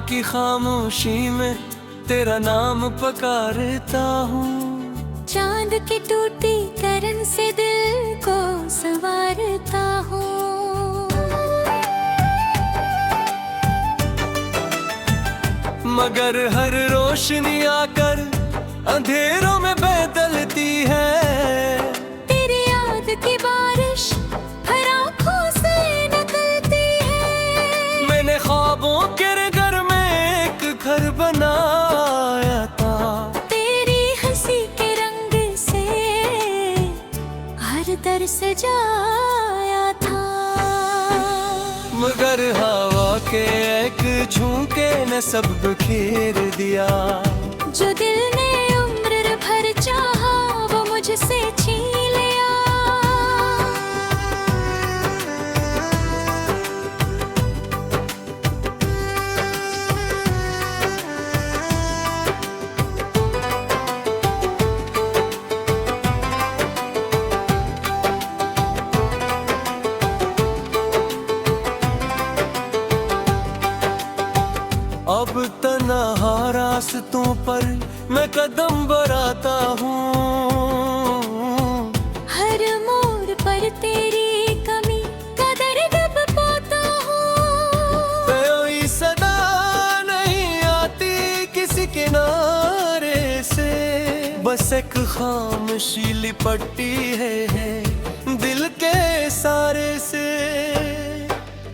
की खामोशी में तेरा नाम पुकारता हूँ। चांद की टूटी करन से दिल को संवारता हूँ। मगर हर रोशनी आकर अंधेरों में बदलती है। तेरी याद की बारिश हर आँखों से निकलती है। मैंने ख्वाबों के घर में एक घर बनाया था। तेरी हंसी के रंग से हर दर सजाया था। मगर हवा के एक झोंके ने सब बिखेर दिया। जो दिल ने उम्र भर चाहा वो मुझसे छीन लिया। अब तन्हा रास्तों पर मैं कदम बढ़ाता हूँ। हर मोड़ पर तेरी कमी का दर्द पाता हूँ। कोई सदा नहीं आती किसी किनारे से, बस एक खामोशी लिपटती है दिल के सारे से।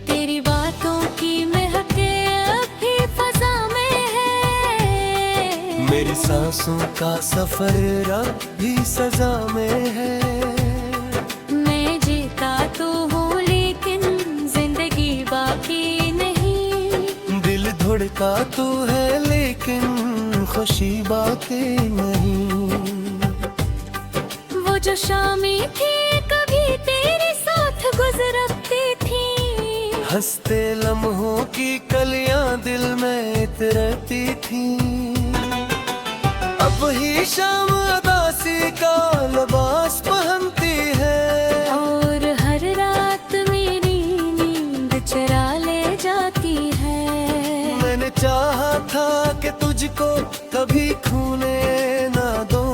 तेरी बातों की महके अभी फजा में है। मेरी सांसों का सफर अब भी सजा में है। मैं जीता तो हूँ लेकिन जिंदगी बाकी नहीं। दिल धड़का तो है लेकिन खुशी बाकी नहीं। वो जो शामें थी कभी तेरे साथ गुजरती थी। हंसते लम्हों की कलियां दिल में इतरती थी। अब ही शाम उदासी का लिबास पहनती है। और हर रात मेरी नींद चुरा ले जाती है। मैंने चाहा था कि तुझको कभी खोने ना दो,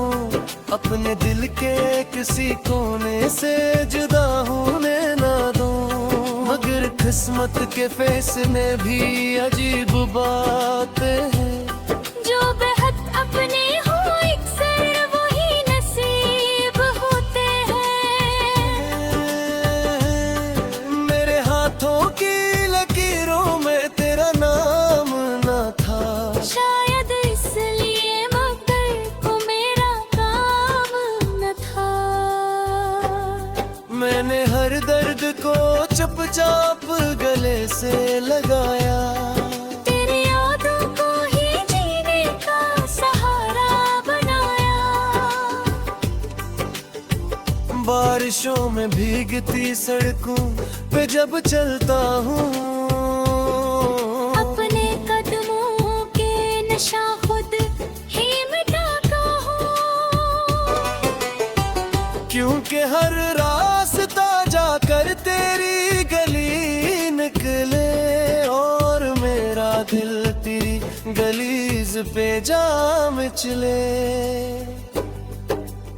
अपने दिल के किसी कोने से जुदा होने ना दो। मगर किस्मत के फैसले भी अजीब बात है। जो बेहद अपने हो अक्सर वही नसीब होते हैं। मेरे हाथों की लकीरों में तेरा नाम ना था। शायद इसलिए मगर को मेरा काम न था। मैंने हर दर्द को चुपचाप गले से लगाया। तेरी यादों को ही जीने का सहारा बनाया। बारिशों में भीगती सड़कों पे जब चलता हूँ, अपने कदमों के नशा खुद ही मिटाता हूँ। क्योंकि हर रास्ता जाकर तेरी गली निकले और मेरा दिल तेरी गलीज पे जाम चले।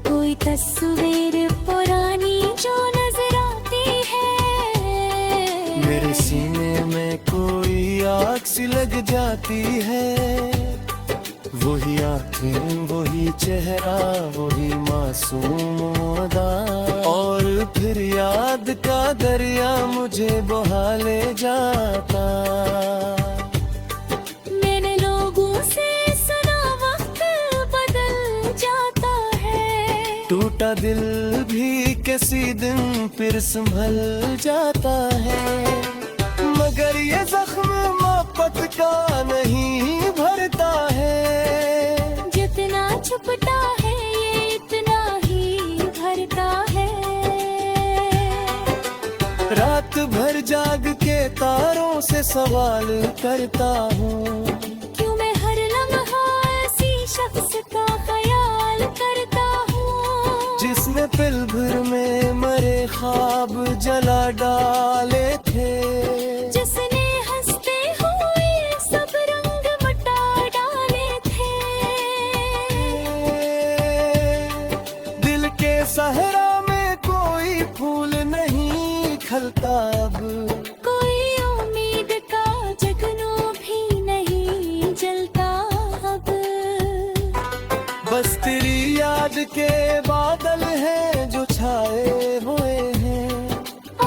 कोई तस्वीर पुरानी जो नजर आती है। मेरे सीने में कोई आग सी लग जाती है। वही आंखें वही चेहरा वही मासूम अदा, और फिर याद का दरिया मुझे बहा ले जाता। मैंने लोगों से सुना वक्त बदल जाता है। टूटा दिल भी किसी दिन फिर संभल जाता है। मगर ये जख्म मोहब्बत का नहीं भरता है। जितना छुपता है ये इतना ही भरता है। रात भर जाग के तारों से सवाल करता हूँ। क्यों मैं हर लम्हा ऐसी शख्स का ख्याल करता हूँ। जिसने पल भर में मरे ख्वाब जला डाले थे। जिसने हंसते हुए सब रंग सहरा में कोई फूल नहीं खलता अब, कोई उम्मीद का जगनू भी नहीं जलता अब। बस तेरी याद के बादल हैं जो छाए हुए हैं,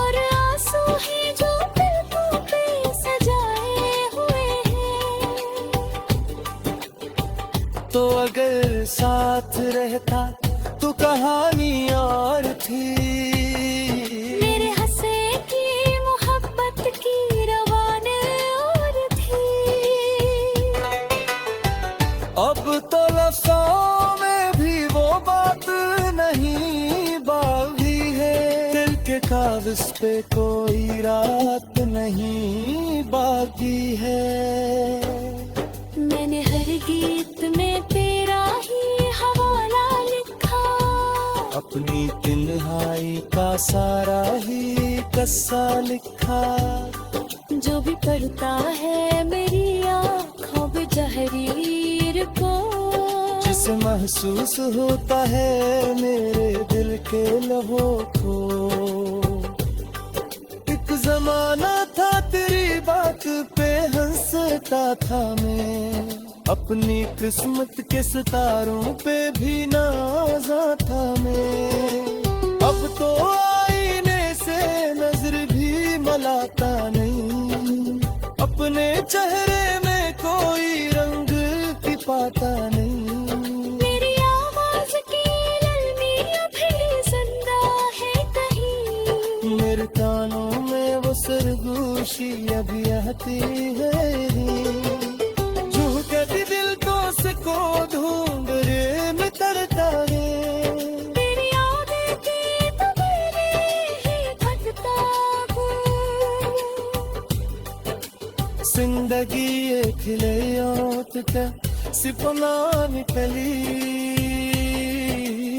और आंसू ही जो पलकों पे सजाए हुए हैं। तो अगर साथ रहता तो कहानी और थी, मेरे हंसे की मोहब्बत की रवान और थी। अब तो लफ्ज़ों में भी वो बात नहीं बाकी है, दिल के कागज़ पे कोई रात नहीं बाकी है। मैंने हर गीत में तेरा ही हवाला लिखा, अपनी तन्हाई का सारा ही किस्सा लिखा। जो भी पढ़ता है मेरी आँखों पे जहरीर को, जिसे महसूस होता है मेरे दिल के लबों को। एक जमाना था तेरी बात पे हंसता था मैं, अपनी किस्मत के सितारों पे भी नाज़ा था मैं। अब तो आईने से नजर भी मलाता नहीं, अपने चेहरे में कोई रंग भी पाता नहीं। मेरी आवाज की ललमी अभी जिंदा है कहीं, मेरे कानों में वो सरगोशी अभी आती है। झुकती दिल तो सको ढूंढ रे में तरता है, तेरी यादें की तो मेरे ही भटकता हूँ। जिंदगी ये खिले ओट का सिपना निकली,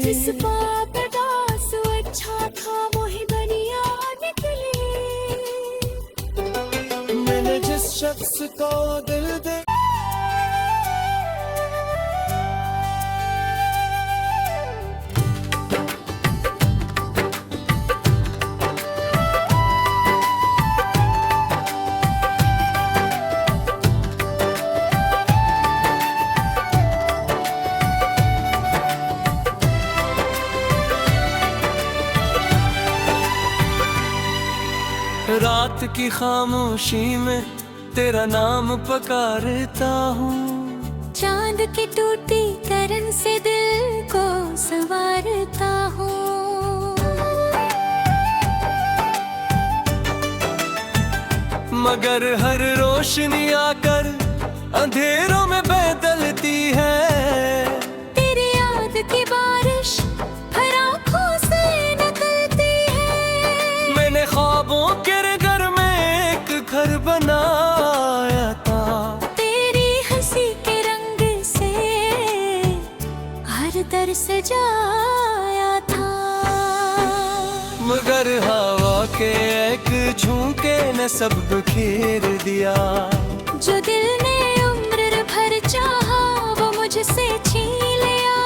जिस बात दास अच्छा था वही दुनिया निकली। मैंने जिस शख्स को दिल दे रात की खामोशी में तेरा नाम पुकारता हूँ, चांद की टूटी करन से दिल को संवारता हूँ। मगर हर रोशनी आकर अंधेरों में बदलती है। तेरी याद की बारिश हर आँखों से निकलती है। मैंने ख्वाबों के घर में एक घर बनाया था, तेरी हंसी के रंग से हर दर सजाया था। मगर हवा के एक झोंके ने सब बिखेर दिया। जो दिल ने उम्र भर चाहा वो मुझसे छीन लिया।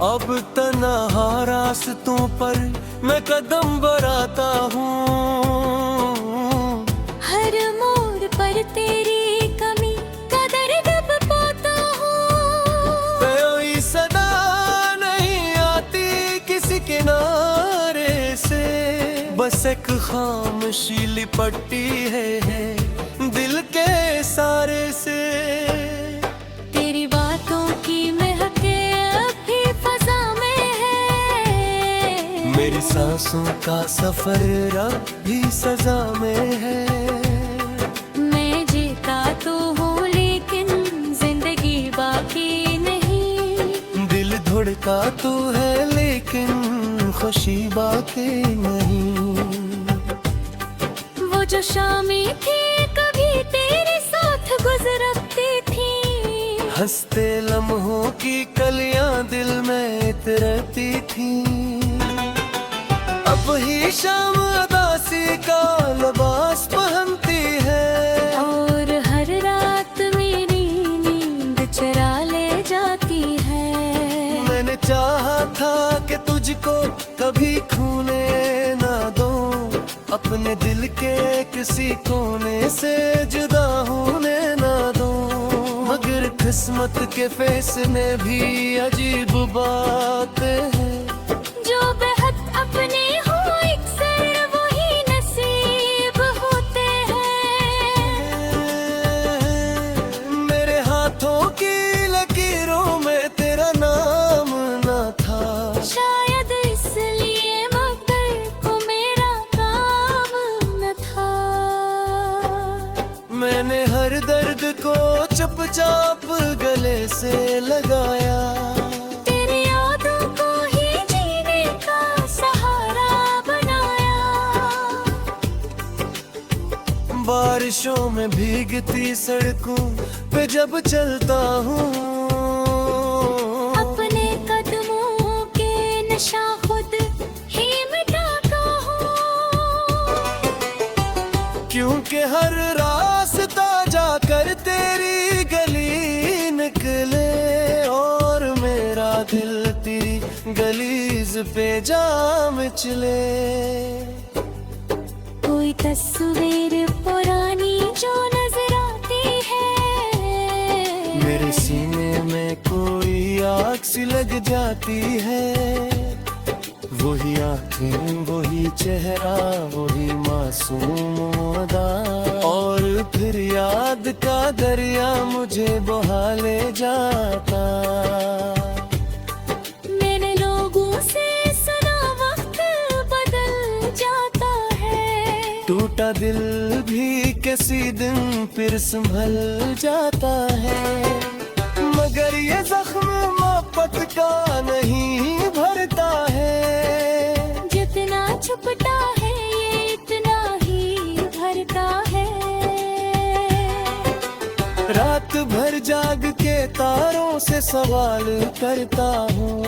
अब तन्हा रास्तों पर मैं कदम बढ़ाता हूँ, हर मोड़ पर तेरी कमी का दर्द पाता हूँ। कोई सदा नहीं आती किसी किनारे से, बस एक खामोशी लिपटी है दिल के सारे से। तेरी बातों की महके अभी फजा में है। मेरी सांसों का सफर अब भी सजा में है। मैं जीता तो हूँ लेकिन जिंदगी बाकी नहीं। दिल धड़का तो है लेकिन खुशी बाकी नहीं। वो जो शामें थी कभी तेरे साथ गुजरा हंसते लम्हों की कलियां दिल में इतरती थी। अब ही शाम उदासी का लिबास पहनती है और हर रात मेरी नींद चुरा ले जाती है। मैंने चाहा था कि तुझको कभी खूने ना दूं, अपने दिल के किसी कोने से जुदा होने ना दूं। मगर किस्मत के फैसले भी अजीब बात है, जो बेहद अपने हो अक्सर वही नसीब होते हैं। मेरे हाथों की लकीरों में तेरा नाम ना था, शायद इसलिए मगर को मेरा काम न था। मैंने हर दर्द को चुपचाप गले से लगाया, तेरी यादों को ही जीने का सहारा बनाया। बारिशों में भीगती सड़कों पे जब चलता हूँ, अपने कदमों के नशा खुद ही मिटाता हूँ। क्योंकि हर रास्ता जाकर तेरी गली निकले, और मेरा दिल तेरी गलीज पे जा मिचले। कोई तस्वीर पुरानी जो नजर आती है, मेरे सीने में कोई आग सी लग जाती है। वही आँखें, वही चेहरा, वही मासूम अदा, और फिर याद का दरिया मुझे बहा ले जाता। मैंने लोगों से सुना वक्त बदल जाता है, टूटा दिल भी किसी दिन फिर संभल जाता है। मगर ये जख्म मोहब्बत का नहीं भरता है, जितना छुपता है ये इतना ही भरता है। रात भर जाग के तारों से सवाल करता हूँ,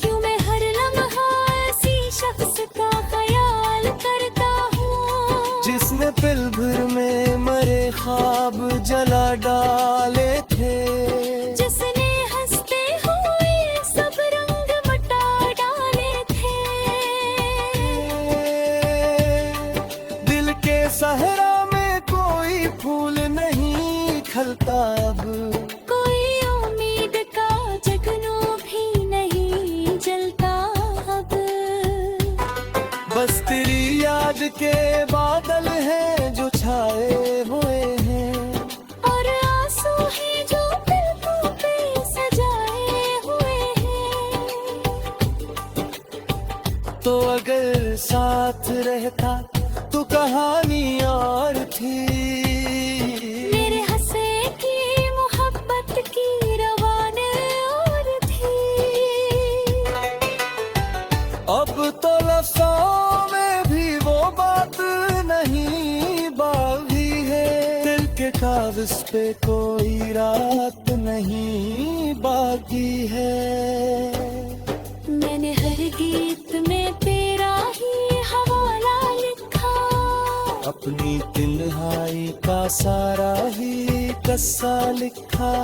क्यों मैं हर लम्हा ऐसी शख्स का ख्याल करता हूँ, जिसने पल भर में मरे ख्वाब जला डाले थे। जिसने हंसते हुए सब रंग मिटा डाले थे। दिल के सहरा में कोई फूल नहीं खलता अब, कोई उम्मीद का जगनू भी नहीं जलता अब। बस तेरी याद के बादल हैं जो छाए हुए हैं, और आंसू हैं जो पलकों पे सजाए हुए हैं। तो अगर साथ रहता तो कहानी और थी। मेरे हंसे की मोहब्बत की रवाने और थी। अब तो लफ्ज़ों में भी वो बात नहीं बाकी है, दिल के कागज पे कोई रात नहीं बाकी है। मैंने हर गीत में तेरा ही हवाला लिखा, अपनी तिन्हाई का सारा ही किस्सा लिखा।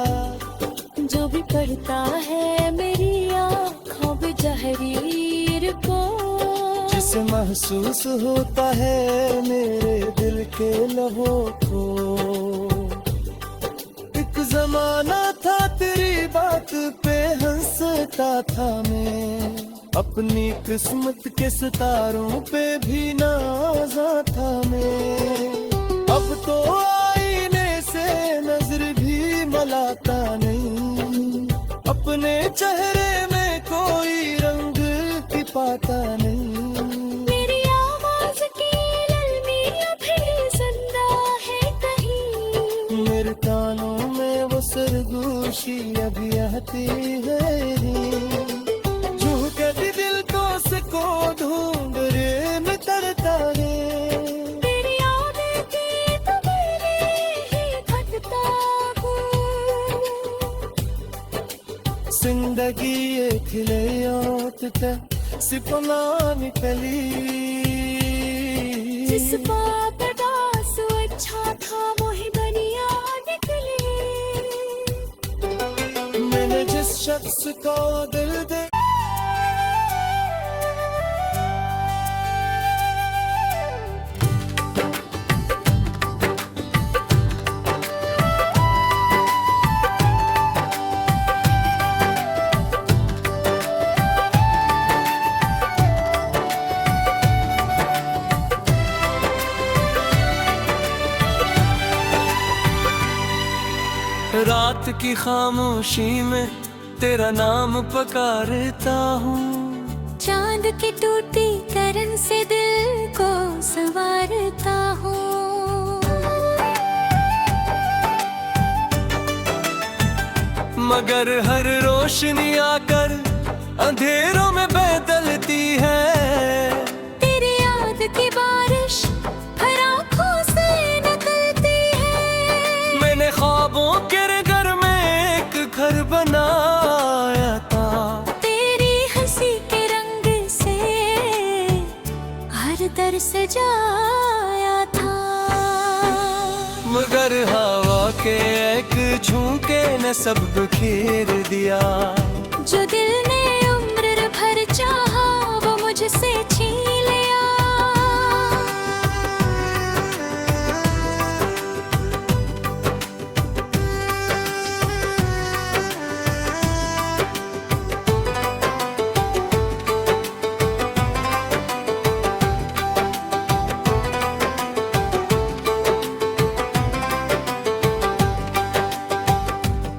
जो भी पढ़ता है मेरी आँखों पे जहरीर को, जिसे महसूस होता है मेरे दिल के लबों को। एक जमाना था तेरी बात पे हंसता था मैं, अपनी किस्मत के सितारों पे भी नाज़ा था मैं। अब तो आईने से नजर भी मलाता नहीं, अपने चेहरे में कोई रंग भी पाता नहीं। मेरी आवाज की ललमी अभी जिंदा है कहीं, मेरे कानों में वो सरगोशी अभी आती है। झूठे दिल को सको ढूंढ रे में तरता है, तेरी यादें की तबीयत ही खटता हूँ। जिंदगी ये खिले ते सिपना निकली जिस बाप दास अच्छा था वही बनिया निकली। मैंने जिस शख्स को दिल दे रात की खामोशी में तेरा नाम पुकारता हूँ। चांद की टूटी करन से दिल को संवारता हूँ। मगर हर रोशनी आकर अंधेरों में बदलती है। तेरी याद की बारिश हर आँखों से निकलती है। मैंने ख्वाबों के घर में एक घर बनाया था। तेरी हंसी के रंग से हर दर सजाया था। मगर हवा के एक झोंके ने सब बिखेर दिया। जो दिल ने उम्र भर चाहा वो मुझसे छीन लिया।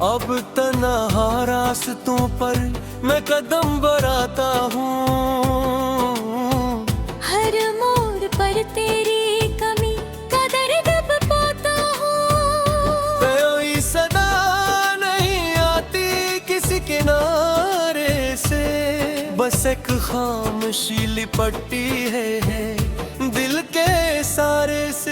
अब तन्हा रास्तों पर मैं कदम बढ़ाता हूँ। हर मोड़ पर तेरी कमी का दर्द पाता हूँ। कोई सदा नहीं आती किसी किनारे से, बस एक खामोशी लिपटी है दिल के सारे से।